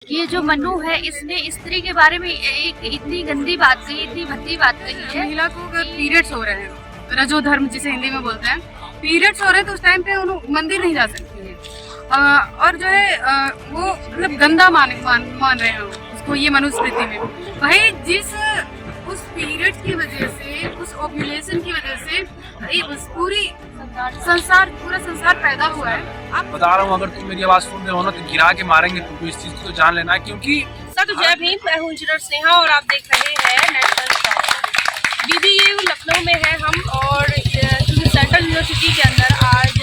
ये जो मनु है इसने स्त्री के बारे में एक इतनी गंदी बात कही, इतनी भद्दी बात कही है। महिला को अगर पीरियड्स हो रहे हैं, रजो धर्म जिसे हिंदी में बोलते हैं, पीरियड्स हो रहे हैं तो उस टाइम पे उन्हें मंदिर नहीं जा सकती है। और जो है वो मतलब गंदा मान रहे हैं उसको, ये मनुस्मृति में। भाई जिस उस पीरियड की वजह से, उस ओव्यूलेशन की वजह से उस पूरा संसार पैदा हुआ है। आप बता रहा हूँ, अगर तुम मेरी आवाज सुन रहे हो ना तो गिरा के मारेंगे तुमको, इस चीज को जान लेना। क्योंकि सर जय भीम, मैं हूँ इंजीनियर स्नेहा और आप देख रहे हैं नेशनल स्टॉक। दीदी ये लखनऊ में है हम, और सेंट्रल यूनिवर्सिटी के अंदर आज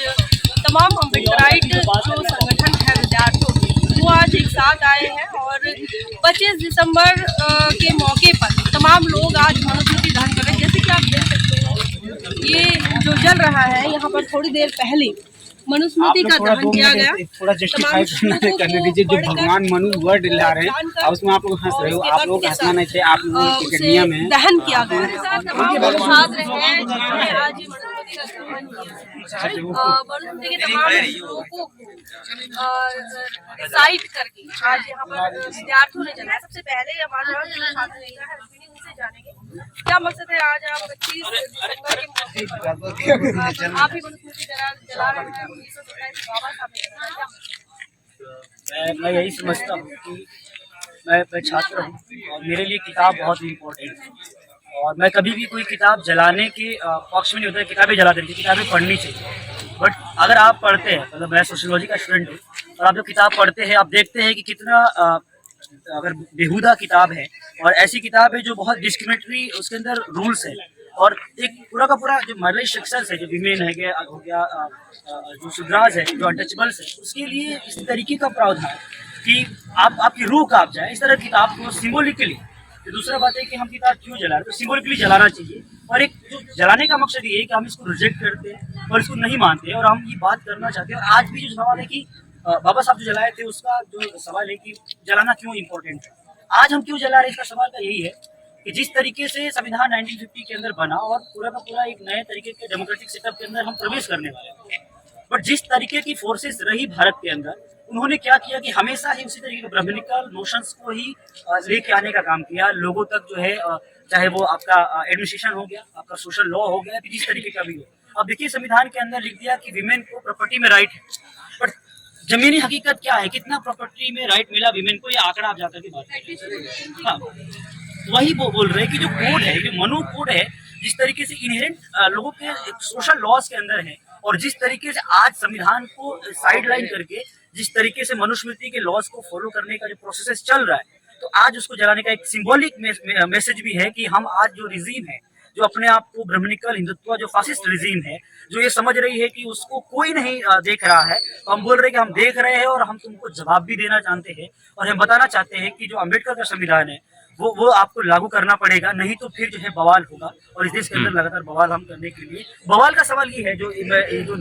तमाम अम्बेडकराइट जो संगठन है विद्यार्थियों के, वो आज एक साथ आए हैं और 25 दिसंबर के मौके पर तमाम लोग आज मनुस्मृति दहन कर रहे हैं। जैसे कि आप देख सकते हैं ये जो जल रहा है, यहाँ पर थोड़ी देर पहले मनुस्मृति का दहन किया गया। थोड़ा जस्टिफाई करने दीजिए, जो भगवान मनु वर्ड ला रहे हैं और उसमें आप लोग हंस रहे हो। आप लोग हंसना नहीं चाहिए, आप लोगों के नियम है। दहन किया गया। तमाम लोग छात्र हैं जिन्होंने आज ये मनुस्मृति का दहन किया। मनुस्मृति के तमाम श्लोकों को रिसाइट करके आज यहाँ पर विद्यार्थियों ने जलाया। सबसे पहले हमारे जो छात्र नेता है उनसे जानेंगे क्या मकसद है आज आप 25 दिसंबर के मौके पर आप ही मनुस्मृति जला रहे हैं। 1927 बाबा साहब ने मैं यही समझता हूँ कि मैं छात्र हूँ और मेरे लिए किताब बहुत इम्पोर्टेंट है। और मैं कभी भी कोई किताब जलाने के पक्ष में नहीं होता। किताबें जला देती, किताबें पढ़नी चाहिए। बट अगर आप पढ़ते हैं, मतलब मैं सोशियोलॉजी का स्टूडेंट हूँ, और आप जब किताब पढ़ते हैं आप देखते हैं कि कितना अगर बेहुदा किताब है और ऐसी किताब है जो बहुत डिस्क्रिमिनेटरी, उसके अंदर रूल्स है और एक पूरा का पूरा जो मर्लिश सेक्शंस है, जो विमेन है हो गया, जो शुद्राज है, जो अनटचेबल्स है, उसके लिए इस तरीके का प्रावधान कि आपकी रूह कांप जाए इस तरह किताब को सिंबॉलिकली। दूसरा बात है कि हम किताब क्यों जला रहे हैं, तो सिंबॉलिकली जलाना चाहिए। और एक जो जलाने का मकसद ये है कि हम इसको रिजेक्ट करते हैं और इसको नहीं मानते हैं, और हम ये बात करना चाहते हैं। और आज भी जो सवाल है कि बाबा साहब जो जलाए थे, उसका जो सवाल है कि जलाना क्यों इम्पोर्टेंट है, आज हम क्यों जला रहे हैं, इसका सवाल का यही है कि जिस तरीके से संविधान 1950 के अंदर बना और पूरा का पूरा एक नए तरीके के डेमोक्रेटिक सेटअप के अंदर हम प्रवेश करने वाले हैं, बट जिस तरीके की फोर्सेस रही भारत के अंदर, उन्होंने क्या किया कि हमेशा ही उसी तरीके के ब्राह्मणिकल नोशंस को ही लेके आने का काम किया लोगों तक। जो है चाहे वो आपका एडमिनिस्ट्रेशन हो गया, आपका सोशल लॉ हो गया, जिस तरीके का भी हो। अब देखिए संविधान के अंदर लिख दिया कि विमेन को प्रॉपर्टी में राइट है, बट जमीनी हकीकत क्या है, कितना प्रॉपर्टी में राइट मिला विमेन को, ये आंकड़ा आप जाकर के बात करें। हाँ, वही वो बोल रहे हैं कि जो कोड है, जो मनु कोड है, जिस तरीके से इनहेरेंट लोगों के सोशल लॉज के अंदर है, और जिस तरीके से आज संविधान को साइडलाइन करके जिस तरीके से मनुस्मृति के लॉज को फॉलो करने का जो प्रोसेस चल रहा है, तो आज उसको जलाने का एक सिंबॉलिक मैसेज भी है कि हम आज जो रिजीम है, जो अपने आप को ब्राह्मणिकल हिंदुत्व, जो फासिस्ट रिजीम है, जो ये समझ रही है कि उसको कोई नहीं देख रहा है, तो हम बोल रहे हैं कि हम देख रहे हैं और हम तुमको जवाब भी देना चाहते हैं। और हम बताना चाहते हैं कि जो अम्बेडकर का संविधान है वो आपको लागू करना पड़ेगा, नहीं तो फिर जो है बवाल होगा। और इस देश के अंदर लगातार बवाल हम करने के लिए, बवाल का सवाल ये है जो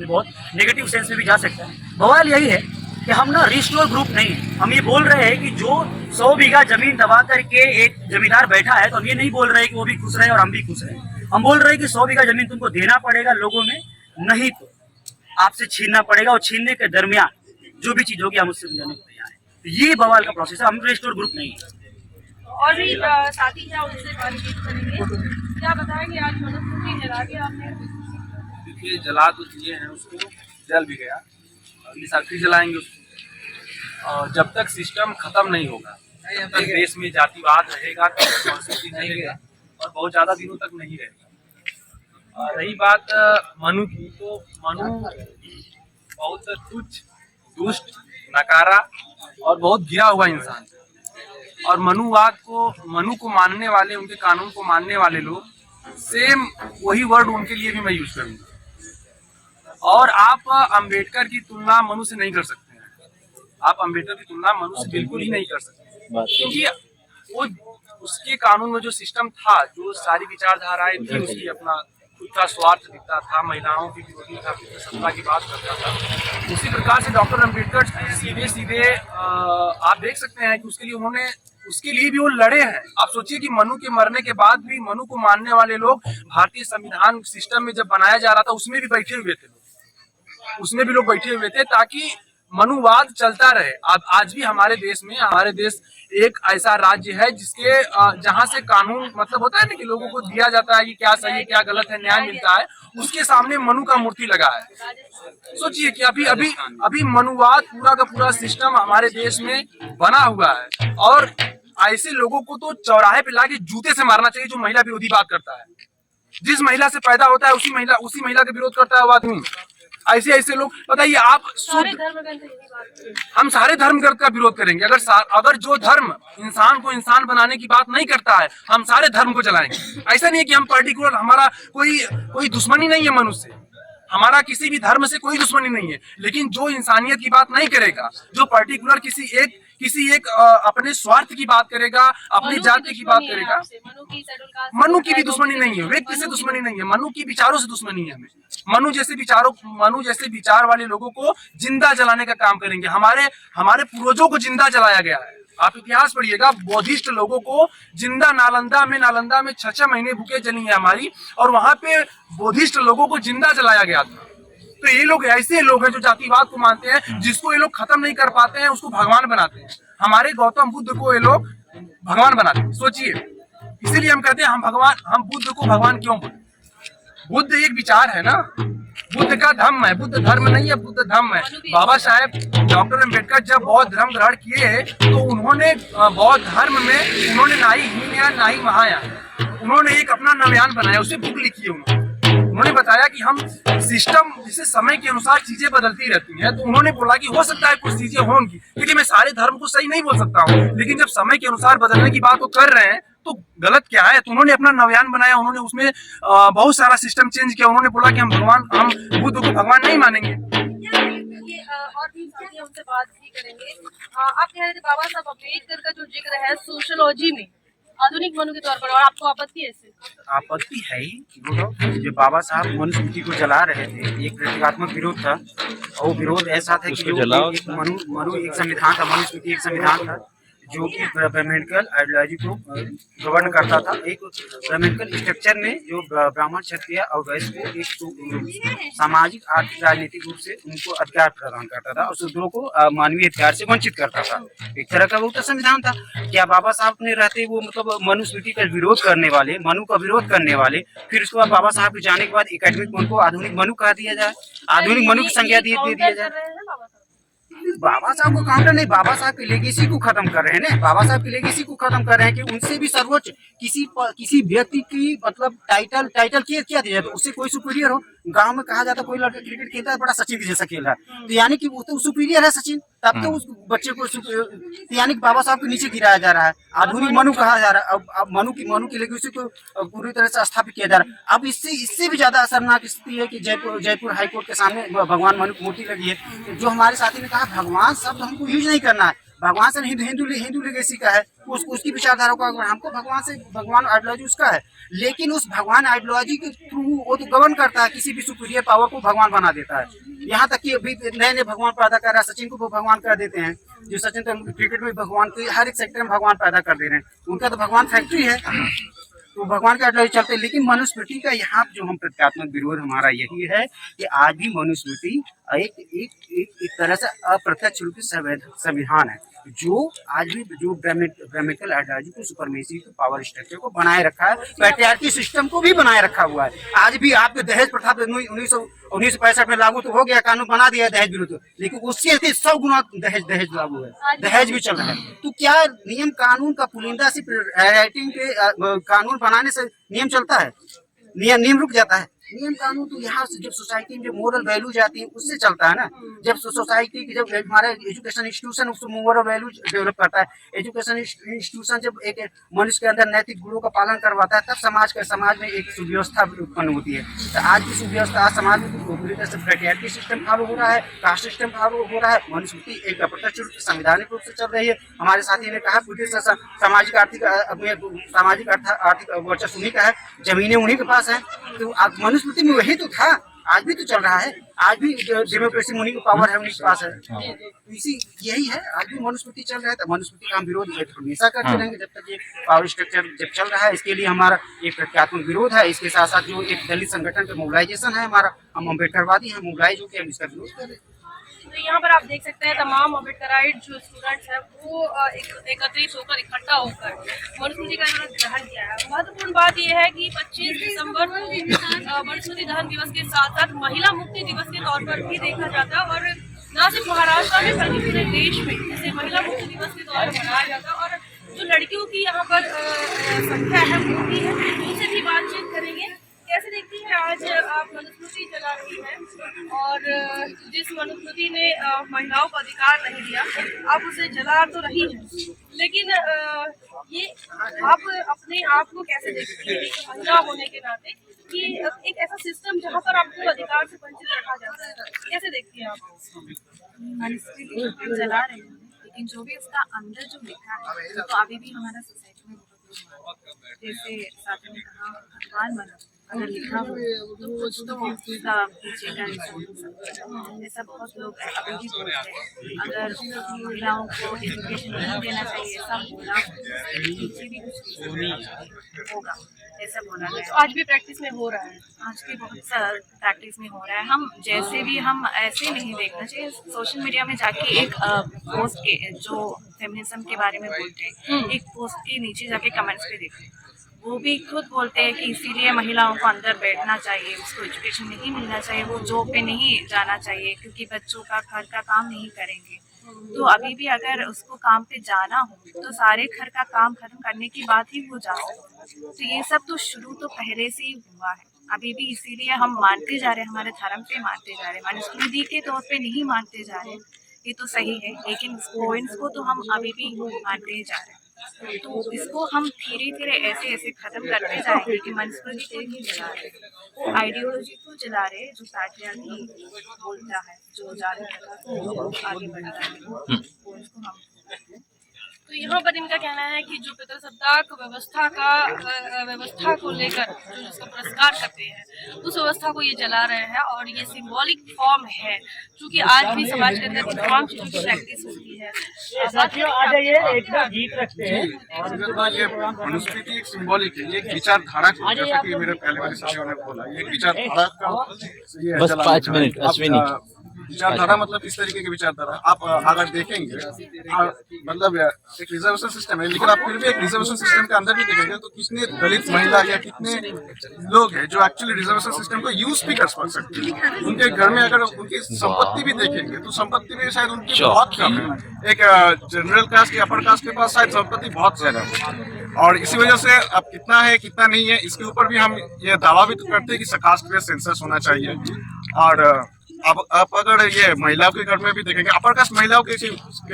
बहुत नेगेटिव सेंस में भी जा सकता है। बवाल यही है कि हम ना रिस्टोर ग्रुप नहीं है। हम ये बोल रहे हैं कि जो 100 बीघा जमीन दबा करके एक जमींदार बैठा है, तो हम ये नहीं बोल रहे हैं कि वो भी खुश रहे और हम भी खुश रहे। हम बोल रहे हैं कि 100 बीघा जमीन तुमको देना पड़ेगा लोगों में, नहीं तो आपसे छीनना पड़ेगा, और छीनने के दरमियान जो भी चीज होगी हम उससे मिलने को तैयार है। तो ये बवाल का प्रोसेस है, हम रिस्टोर ग्रुप नहीं है। और भी साथी हैं, उनसे बातचीत करेंगे। क्या बताएंगे आज मनुस्मृति जला के आपने? देखिए जला तो दिए हैं, उसको जल भी गया, अगली साल फिर जलाएंगे उसको। और जब तक सिस्टम खत्म नहीं होगा, जब तक देश में जातिवाद रहेगा, संस्कृति नहीं रहेगा, और बहुत ज्यादा दिनों तक नहीं रहेगा। रही बात मनु की, तो मनु बहुत तुच्छ, दुष्ट, नकारा और बहुत गिरा हुआ इंसान है। और मनुवाद को, मनु को मानने वाले, उनके कानून को मानने वाले लोग, सेम वही वर्ड उनके लिए भी मैं यूज करूंगा। और आप अंबेडकर की तुलना मनु से नहीं कर सकते हैं। आप अंबेडकर की तुलना मनु से बिल्कुल ही नहीं कर सकते, क्योंकि वो उसके कानून में जो सिस्टम था, जो सारी विचारधाराएं थी, उसकी अपना खुद का स्वार्थ दिखता था, महिलाओं की विरोधी था, सत्ता की बात करता था। उसी प्रकार से डॉक्टर अंबेडकर सीधे सीधे आप देख सकते हैं कि उसके लिए भी वो लड़े हैं। आप सोचिए कि मनु के मरने के बाद भी मनु को मानने वाले लोग भारतीय संविधान सिस्टम में जब बनाया जा रहा था, उसमें भी बैठे हुए थे लोग, उसमें भी लोग बैठे हुए थे, ताकि मनुवाद चलता रहे। अब आज भी हमारे देश एक ऐसा राज्य है जिसके जहां से कानून मतलब होता है ना कि लोगों को दिया जाता है कि क्या सही है क्या गलत है, न्याय मिलता है, उसके सामने मनु का मूर्ति लगा है। सोचिए कि अभी मनुवाद पूरा का पूरा सिस्टम हमारे देश में बना हुआ है और ऐसे लोगों को तो चौराहे पे लाके जूते से मारना चाहिए जो महिला विरोधी बात करता है। जिस महिला से पैदा होता है उसी महिला का विरोध करता है वो आदमी। ऐसे लोग बताइए आप हम सारे धर्म का विरोध करेंगे। अगर जो धर्म इंसान को इंसान बनाने की बात नहीं करता है हम सारे धर्म को जलाएंगे। ऐसा नहीं है कि हम पर्टिकुलर हमारा कोई दुश्मनी नहीं है मनुष्य, हमारा किसी भी धर्म से कोई दुश्मनी नहीं है, लेकिन जो इंसानियत की बात नहीं करेगा, जो पर्टिकुलर किसी एक अपने स्वार्थ की बात करेगा, अपनी जाति की बात करेगा, मनु की भी दुश्मनी नहीं है, व्यक्ति से दुश्मनी नहीं है, मनु की विचारों से दुश्मनी है। हमें मनु जैसे विचार वाले लोगों को जिंदा जलाने का काम करेंगे। हमारे पूर्वजों को जिंदा जलाया गया है। आप इतिहास पढ़िएगा, बौद्धिस्ट लोगों को जिंदा नालंदा में 6 महीने भूखे जली है हमारी, और वहां पे बौद्धिस्ट लोगों को जिंदा जलाया गया था। तो ये लोग ऐसे लोग हैं जो जातिवाद को मानते हैं, जिसको ये लोग खत्म नहीं कर पाते हैं उसको भगवान बनाते हैं। हमारे गौतम बुद्ध को ये लोग भगवान बनाते हैं। सोचिए, इसीलिए हम कहते हैं हम बुद्ध को भगवान क्यों बोले? बुद्ध एक विचार है ना, बुद्ध का धम्म है, बुद्ध धर्म नहीं है, बुद्ध धम्म है। बाबा साहेब डॉक्टर अम्बेडकर जब बौद्ध धर्म ग्रहण किए तो उन्होंने बौद्ध धर्म में उन्होंने ना ही हीनयान ना ही महायान, उन्होंने एक अपना नवयान बनाया, उसे बुक लिखी है। उन्होंने बताया कि हम सिस्टम जिससे समय के अनुसार चीजें बदलती रहती हैं, तो उन्होंने बोला कि हो सकता है कुछ चीजें होंगी, क्योंकि मैं सारे धर्म को सही नहीं बोल सकता हूँ, लेकिन जब समय के अनुसार बदलने की बात वो कर रहे हैं तो गलत क्या है? तो उन्होंने अपना नवयान बनाया, उन्होंने उसमें बहुत सारा सिस्टम चेंज किया। उन्होंने बोला कि हम बुद्ध को भगवान नहीं मानेंगे। और भी साथी हमसे बात भी करेंगे। आप कह रहे थे बाबा साहब अम्बेडकर का जो जिक्र है सोशियोलॉजी में आधुनिक मनु के तौर पर, और आपको आपत्ति है इससे? आपत्ति है ही। जो बाबा साहब मनुस्मृति को जला रहे थे, एक प्रतीकात्मक विरोध था, और वो विरोध ऐसा था कि जो एक मनु एक संविधान था, मनुस्मृति एक संविधान था जो कि ब्राह्मणिकल आइडियोलॉजी को गवर्न करता था। एक ब्राह्मणिकल स्ट्रक्चर में जो ब्राह्मण क्षत्रिय और वैश्य को एक सामाजिक आर्थिक राजनीतिक रूप से उनको अधिकार प्रदान करता था और शूद्रों को मानवीय अधिकार से वंचित करता था। एक तरह का वो तो संविधान था। क्या बाबा साहब ने रहते वो मतलब मनुस्मृति का विरोध करने वाले, मनु का विरोध करने वाले, फिर उसके बाद बाबा साहब के जाने के बाद एकेडमिक मन को आधुनिक मनु कहा दिया जाए, आधुनिक मनु की संज्ञा दे दिया जाए? बाबा साहब को काउंटर नहीं, बाबा साहब की लेगेसी को खत्म कर रहे हैं ना, बाबा साहब की लेगेसी को खत्म कर रहे हैं कि उनसे भी सर्वोच्च किसी व्यक्ति की मतलब टाइटल क्या दिया जाए, उससे कोई सुपीरियर हो। गांव में कहा जाता कोई लड़का क्रिकेट खेलता है बड़ा सचिन जैसा खेल रहा है, तो यानी कि वो तो सुपीरियर है सचिन, तब तो उस बच्चे को यानी कि बाबा साहब के नीचे गिराया जा रहा है, आधुनिक मनु कहा जा रहा है। अब मनु की लेगेसी को पूरी तरह से स्थापित किया जा रहा है। अब इससे भी ज्यादा असरनाक स्थिति है कि जयपुर हाईकोर्ट के सामने भगवान मनु की मूर्ति लगी है। जो हमारे साथी ने कहा भगवान शब्द हमको यूज नहीं करना है, भगवान से हिंदू लेगेसी का है, उसकी विचारधारा का हमको भगवान आइडियोलॉजी उसका है, लेकिन उस भगवान आइडियोलॉजी के थ्रू वो तो गवर्न करता है, किसी भी सुपीरियर पावर को भगवान बना देता है। यहाँ तक कि अभी नए भगवान पैदा कर रहा है, सचिन को भगवान कर देते हैं, जो सचिन क्रिकेट में भगवान के हर एक सेक्टर में भगवान पैदा कर दे रहे हैं, उनका तो भगवान फैक्ट्री है, तो भगवान का आइडियोलॉजी चलते। लेकिन मनुस्मृति का यहाँ जो हम प्रतीकात्मक विरोध हमारा यही है कि आज भी मनुस्मृति एक तरह से अप्रत्यक्ष रूप से संविधान है, जो आज भी जो ब्राह्मणिकल आइडियोलॉजी को सुपरमेसी को पावर स्ट्रक्चर को बनाए रखा है, पैट्रियार्की सिस्टम को भी बनाए रखा हुआ है। आज भी आपके दहेज प्रथा 1965 में लागू तो हो गया, कानून बना दिया दहेज विरुद्ध, लेकिन उससे 100 गुना दहेज लागू है, दहेज भी चल रहा है। तो क्या नियम कानून का पुलिंदा सिर्फ राइटिंग के कानून बनाने से नियम चलता है? नियम रुक जाता है? नियम कानून तो यहाँ से जब सोसाइटी में जो मोरल वैल्यू जाती है उससे चलता है ना। जब सोसाइटी की जब हमारा एजुकेशन इंस्टीट्यूशन उसको मोरल वैल्यू डेवलप करता है, एजुकेशन इंस्टीट्यूशन जब एक मनुष्य के अंदर नैतिक गुणों का पालन करवाता है, तब समाज में एक सुव्यवस्था उत्पन्न होती है। तो आज की सुव्यवस्था समाज में पूरी तरह से पैट्रियार्की सिस्टम फॉलो हो रहा है, कास्ट सिस्टम फॉलो हो रहा है, मनुस्मृति एक अप्रत्यक्ष रूप से संवैधानिक रूप से चल रही है। हमारे साथी ने कहा पूरी तरह से सामाजिक आर्थिक वर्चस्व उन्हीं का है, जमीनें उन्हीं के पास है, तो मनुस्मृति में वही तो था, आज भी तो चल रहा है, आज भी डेमोक्रेसी उन्हीं को पावर है, उन्हीं के पास है। इसी यही है, आज भी मनुस्मृति चल रहा है, तो मनुस्मृति का हम विरोध हमेशा करते रहेंगे जब तक ये पावर स्ट्रक्चर जब चल रहा है। इसके लिए हमारा एक प्रत्यात्मक विरोध है। इसके साथ साथ जो एक दलित संगठन का मोबिलाइजेशन है हमारा, हम अम्बेडकरवादी हैं, मोबिलाइज होकर हम इसका विरोध कर रहे हैं। तो यहाँ पर आप देख सकते हैं तमाम अम्बेडकराइट जो स्टूडेंट्स हैं वो एकत्रित होकर इकट्ठा होकर मनुस्मृति का जो दहन किया है। महत्वपूर्ण बात यह है कि 25 दिसंबर को मनुस्मृति दहन दिवस के साथ साथ महिला मुक्ति दिवस के तौर पर भी देखा जाता है और न सिर्फ महाराष्ट्र में बल्कि पूरे देश में इसे महिला मुक्ति दिवस के तौर पर मनाया जाता है। और जो लड़कियों की यहाँ पर संख्या है वो भी है, उनसे भी बातचीत करेंगे। कैसे देखती हैं आज आप मनुस्मृति जला रही हैं और जिस मनुस्मृति ने महिलाओं को अधिकार नहीं दिया आप उसे जला तो रही हैं, लेकिन ये आप अपने आप को कैसे देखती हैं एक महिला होने के नाते कि एक ऐसा सिस्टम जहाँ पर आपको अधिकार से वंचित रखा जाता है, कैसे देखती हैं आप? मनुस्मृति जला रहे हैं, लेकिन जो भी उसका अंदर जो लिखा है तो अभी भी हमारा सोसाइटी में जैसे साथी ने कहा हर मनुष्य अगर लिखा हो तो कुछ तो उसका पीछे का ऐसा बहुत लोग अभी भी बोलते हैं अगर महिलाओं को एजुकेशन नहीं देना चाहिए ऐसा बोला पीछे भी कुछ होगा ऐसा बोला गया। आज भी प्रैक्टिस में हो रहा है, आज भी बहुत प्रैक्टिस में हो रहा है। हम जैसे भी हम ऐसे नहीं देखना चाहिए। सोशल मीडिया में जाके एक पोस्ट के जो फेमिनिज्म के बारे में बोलते हैं एक पोस्ट के नीचे जाके कमेंट्स पे देखते वो भी खुद बोलते हैं कि इसीलिए महिलाओं को अंदर बैठना चाहिए, उसको एजुकेशन नहीं मिलना चाहिए, वो जॉब पे नहीं जाना चाहिए क्योंकि बच्चों का घर का काम नहीं करेंगे। तो अभी भी अगर उसको काम पे जाना हो तो सारे घर का काम खत्म करने के बाद ही वो जा सकते। तो ये सब तो शुरू तो पहले से ही हुआ है, अभी भी इसीलिए हम मानते जा रहे हैं, हमारे धर्म पे मानते जा रहे हैं, मनुस्मृति के तौर पे नहीं मानते जा रहे हैं। ये तो सही है, लेकिन पॉइंट्स को तो हम अभी भी मानते जा रहे हैं। तो इसको हम धीरे धीरे ऐसे ऐसे खत्म करते जाएंगे कि मनुस्मृति को नहीं जला रहे, वो आइडियोलॉजी को जला रहे जो पैट्रियार्की बोलता है, जो जाने का आगे बढ़ता है वो इसको हम। तो यहाँ पर इनका कहना है कि जो पितृसत्ताक व्यवस्था को लेकर जो इसका पुरस्कार करते हैं उस व्यवस्था को ये जला रहे हैं और ये सिंबॉलिक फॉर्म है क्योंकि आज भी समाज के अंदर तमाम चीज़ों की प्रैक्टिस होती है। साथियों आ जाइए एक गीत रखते हैं। ये मनुस्मृति एक सिंबॉलिक है, ये एक विचारधारा को, जैसा कि मेरे पहले वाले शिक्षकों ने बोला, ये एक विचारधारा का ये बस 5 मिनट अश्विनी। विचारधारा मतलब इस तरीके की विचारधारा आप अगर देखेंगे मतलब एक रिजर्वेशन सिस्टम है, लेकिन आप फिर भी एक रिजर्वेशन सिस्टम के अंदर भी देखेंगे तो कितने दलित महिला या कितने लोग हैं जो एक्चुअली रिजर्वेशन सिस्टम को यूज भी कर सकते हैं। उनके घर में अगर उनकी संपत्ति भी देखेंगे तो संपत्ति भी शायद उनकी बहुत कम है। एक जनरल कास्ट या अपर कास्ट के पास शायद संपत्ति बहुत ज्यादा है और इसी वजह से अब कितना है कितना नहीं है इसके ऊपर भी हम ये दावा भी तो करते हैं कि कास्ट बेस्ड सेंसस होना चाहिए। और अब अगर ये महिलाओं के घर में भी देखेंगे, अपर कास्ट महिलाओं के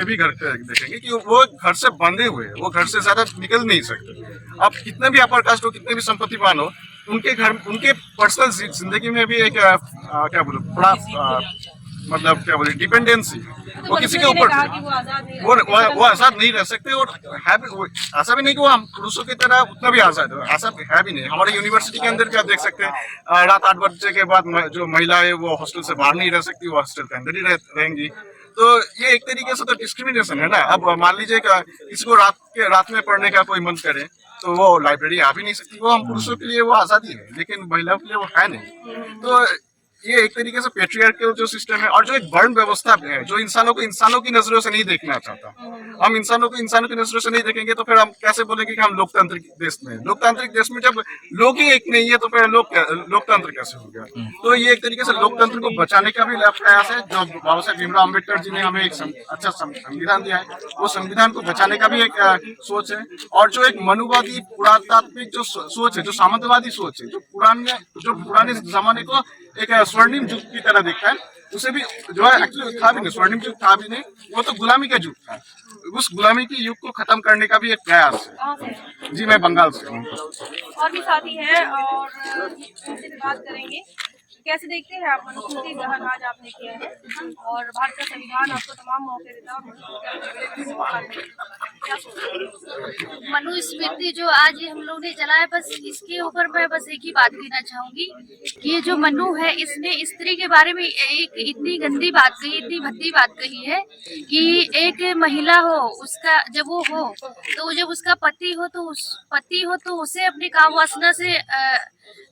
भी घर देखेंगे कि वो घर से बंधे हुए, वो घर से ज्यादा निकल नहीं सकते। अब कितने भी अपर कास्ट हो, कितने भी संपत्तिवान हो, उनके घर उनके पर्सनल जिंदगी में भी एक क्या बोलो बड़ा मतलब क्या बोले डिपेंडेंसी, वो किसी के ऊपर वो आजाद नहीं रह सकते। और है भी ऐसा भी नहीं कि वो हम पुरुषों की तरह उतना भी आजाद है, ऐसा है भी नहीं। हमारे यूनिवर्सिटी के अंदर भी आप देख सकते हैं रात 8 बजे के बाद जो महिला है वो हॉस्टल से बाहर नहीं रह सकती, वो हॉस्टल के अंदर ही रहेंगी। तो ये एक तरीके से तो डिस्क्रिमिनेशन है ना। अब मान लीजिए किसी को रात में पढ़ने का कोई मन करे तो वो लाइब्रेरी आ भी नहीं सकती, वो हम पुरुषों के लिए वो आजादी है लेकिन महिलाओं के लिए वो है नहीं। तो ये एक तरीके से पेट्रियार्कल जो सिस्टम है और जो एक वर्ण व्यवस्था है जो इंसानों को इंसानों की नजरों से नहीं देखना चाहता। हम इंसानों को इंसानों की नजरों से नहीं देखेंगे तो फिर हम कैसे बोलेंगे कि हम लोकतांत्रिक देश में, लोकतांत्रिक देश में जब लोग ही एक नहीं है तो फिर लोकतंत्र कैसे हो गया। तो ये एक तरीके से लोकतंत्र को बचाने का भी प्रयास है जो बाबा साहेब भीमराव अम्बेडकर जी ने हमें एक अच्छा संविधान दिया है, वो संविधान को बचाने का भी एक सोच है। और जो एक मनुवादी पुरातात्विक जो सोच है, जो सामंतवादी सोच है, जो पुराने जमाने को एक स्वर्णिम युग की तरह देखता है, उसे भी जो है एक्चुअली था भी नहीं, स्वर्णिम युग था भी नहीं, वो तो गुलामी का युग था। उस गुलामी के युग को खत्म करने का भी एक प्रयास है। जी मैं बंगाल से हूँ। और भी साथी हैं और उनसे भी बात करेंगे। कैसे देखते हैं आप मनुस्मृति दहन आज आपने किया है और भारत का संविधान आपको तमाम मौके देता है। मनुस्मृति जो आज हम लोग ने जलाया, बस इसके ऊपर मैं बस एक ही बात कहना चाहूंगी कि ये जो मनु है इसने स्त्री के बारे में एक इतनी गंदी बात कही, इतनी भद्दी बात कही है कि एक महिला हो उसका जब वो हो तो जब उसका पति हो तो उसे अपनी काम वासना से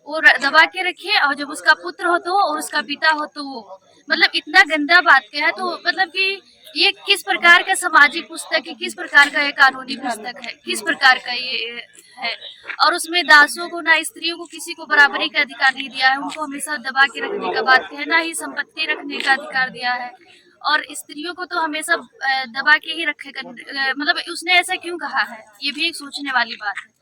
वो दबा के रखे, और जब उसका पुत्र हो तो और उसका पिता हो तो वो, मतलब इतना गंदा बात क्या है। तो मतलब कि ये किस प्रकार का सामाजिक पुस्तक है, किस प्रकार का ये कानूनी पुस्तक है, किस प्रकार का ये है। और उसमें दासों को, ना स्त्रियों को किसी को बराबरी का अधिकार नहीं दिया है, उनको हमेशा दबा के रखने का बात है, ना ही संपत्ति रखने का अधिकार दिया है। और स्त्रियों को तो हमेशा दबा के ही रखेगा, मतलब उसने ऐसा क्यों कहा है, ये भी एक सोचने वाली बात है।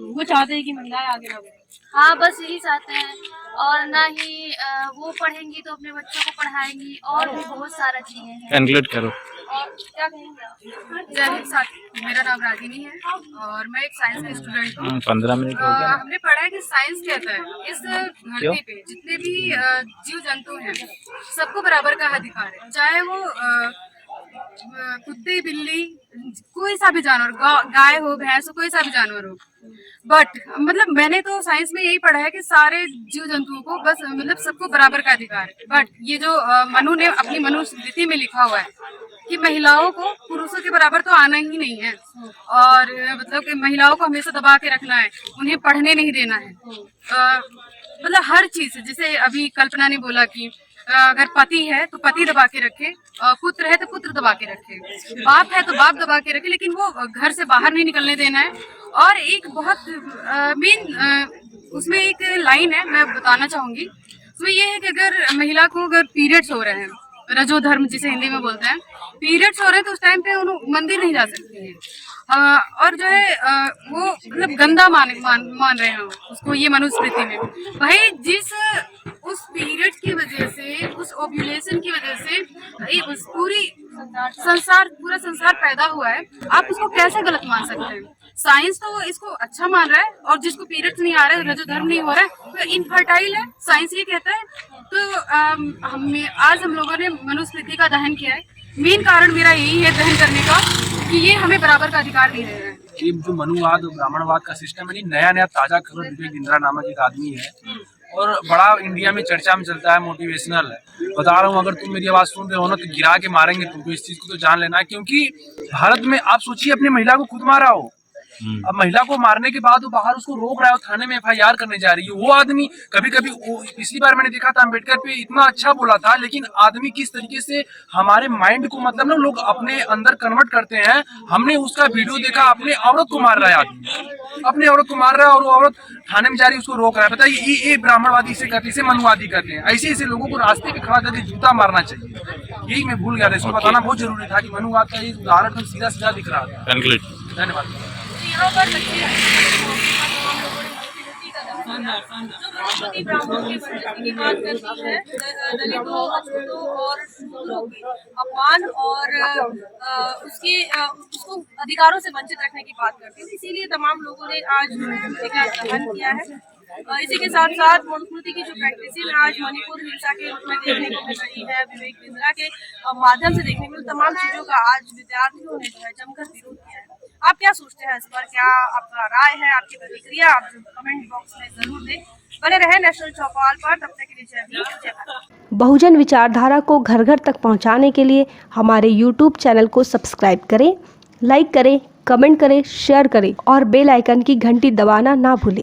वो चाहते हैं कि महिलाएं आगे बढ़े। हाँ, बस यही चाहते हैं। और ना ही वो पढ़ेंगी तो अपने बच्चों को पढ़ाएंगी, और भी बहुत सारा चीजें हैं। कंक्लूड करो। और क्या कहेंगे आप? जय हिंद साथी, मेरा नाम रागिनी है और मैं एक साइंस की स्टूडेंट हूँ। 15 मिनट हो गया। हमने पढ़ा है कि साइंस कहता है इस धरती पे जितने भी जीव जंतु हैं सबको बराबर का अधिकार है, चाहे वो कुत्ते, बिल्ली, कोई सा भी जानवर, गाय हो, भैंस हो, कोई सा भी जानवर हो। बट मतलब मैंने तो साइंस में यही पढ़ा है कि सारे जीव जंतुओं को बस मतलब सबको बराबर का अधिकार है। बट ये जो मनु ने अपनी मनुस्मृति में लिखा हुआ है कि महिलाओं को पुरुषों के बराबर तो आना ही नहीं है, और मतलब कि महिलाओं को हमेशा दबा के रखना है, उन्हें पढ़ने नहीं देना है। मतलब हर चीज, जैसे अभी कल्पना ने बोला कि अगर पति है तो पति दबा के रखे, पुत्र है तो पुत्र दबा के रखे, बाप है तो बाप दबा के रखे, लेकिन वो घर से बाहर नहीं निकलने देना है। और एक बहुत मेन उसमें एक लाइन है, मैं बताना चाहूंगी। उसमें ये है कि अगर महिला को अगर पीरियड्स हो रहे हैं, रजो धर्म जिसे हिंदी में बोलते हैं, पीरियड्स हो रहे हैं तो उस टाइम पे उन्हें मंदिर नहीं जा सकती है। और जो है वो मतलब गंदा मान रहे हैं उसको, ये मनुस्मृति में। भाई जिस उस पीरियड की वजह से, उस ओव्यूलेशन की वजह से उस पूरा संसार पैदा हुआ है, आप उसको कैसे गलत मान सकते हैं? साइंस तो इसको अच्छा मान रहा है, और जिसको पीरियड्स नहीं आ रहा है, रजो धर्म नहीं हो रहा है, तो इनफर्टाइल है, साइंस ये कहता है। तो आज हम लोगों ने मनुस्मृति का दहन किया है। मेन कारण मेरा यही है दहन करने का कि ये हमें बराबर का अधिकार नहीं दे रहे हैं। ये जो मनुवाद और ब्राह्मणवाद का सिस्टम है, नया ताजा खबर विवेक बिंद्रा नामक एक आदमी है और बड़ा इंडिया में चर्चा में चलता है, मोटिवेशनल है। बता रहा हूँ, अगर तुम मेरी आवाज सुन रहे हो ना तो गिरा के मारेंगे तुमको, इस चीज को तो जान लेना। क्योंकि भारत में आप सोचिए, अपनी महिला को खुद मारा हो, अब महिला को मारने के बाद वो बाहर उसको रोक रहा है, थाने में FIR करने जा रही है। वो आदमी कभी पिछली बार मैंने देखा था अम्बेडकर पे इतना अच्छा बोला था, लेकिन आदमी किस तरीके से हमारे माइंड को मतलब ना लोग अपने अंदर कन्वर्ट करते हैं। हमने उसका वीडियो देखा, अपने औरत को मार रहा है आदमी, अपने औरत को मार रहा है, और वो औरत थाने में जा रही है, उसको रोक रहा है। बताइए, ये ब्राह्मणवादी इसे करते, इसे मनुवादी करते हैं। ऐसे लोगों को रास्ते पे खड़ा करके जूता मारना चाहिए। यही मैं भूल गया था, इसको बताना बहुत जरूरी था कि मनुवाद का ये उदाहरण सीधा दिख रहा था। धन्यवाद। यहाँ पर जो ब्राह्मणों की वर्चस्व की बात करती है, दलितों, अछूतों और शूद्रों के अपमान और उसको अधिकारों से वंचित रखने की बात करती है। इसीलिए तमाम लोगों ने आज मनुस्मृति का दहन किया है। इसी के साथ साथ मनुस्मृति की जो प्रैक्टिस है आज मणिपुर हिंसा के रूप में देखने को मिल रही है, विवेक बिंद्रा के माध्यम से देखने को, तमाम चीजों का आज विद्यार्थियों ने जो है जमकर विरोध किया है। आप क्या सोचते हैं इस पर? क्या आपका राय है, आपकी प्रतिक्रिया आप कमेंट बॉक्स में जरूर दें। बने रहे नेशनल चौपाल पर, तब तक के लिए जय भारत। बहुजन विचारधारा को घर घर तक पहुंचाने के लिए हमारे YouTube चैनल को सब्सक्राइब करें, लाइक करें, कमेंट करें, शेयर करें और बेल आइकन की घंटी दबाना ना भूलें।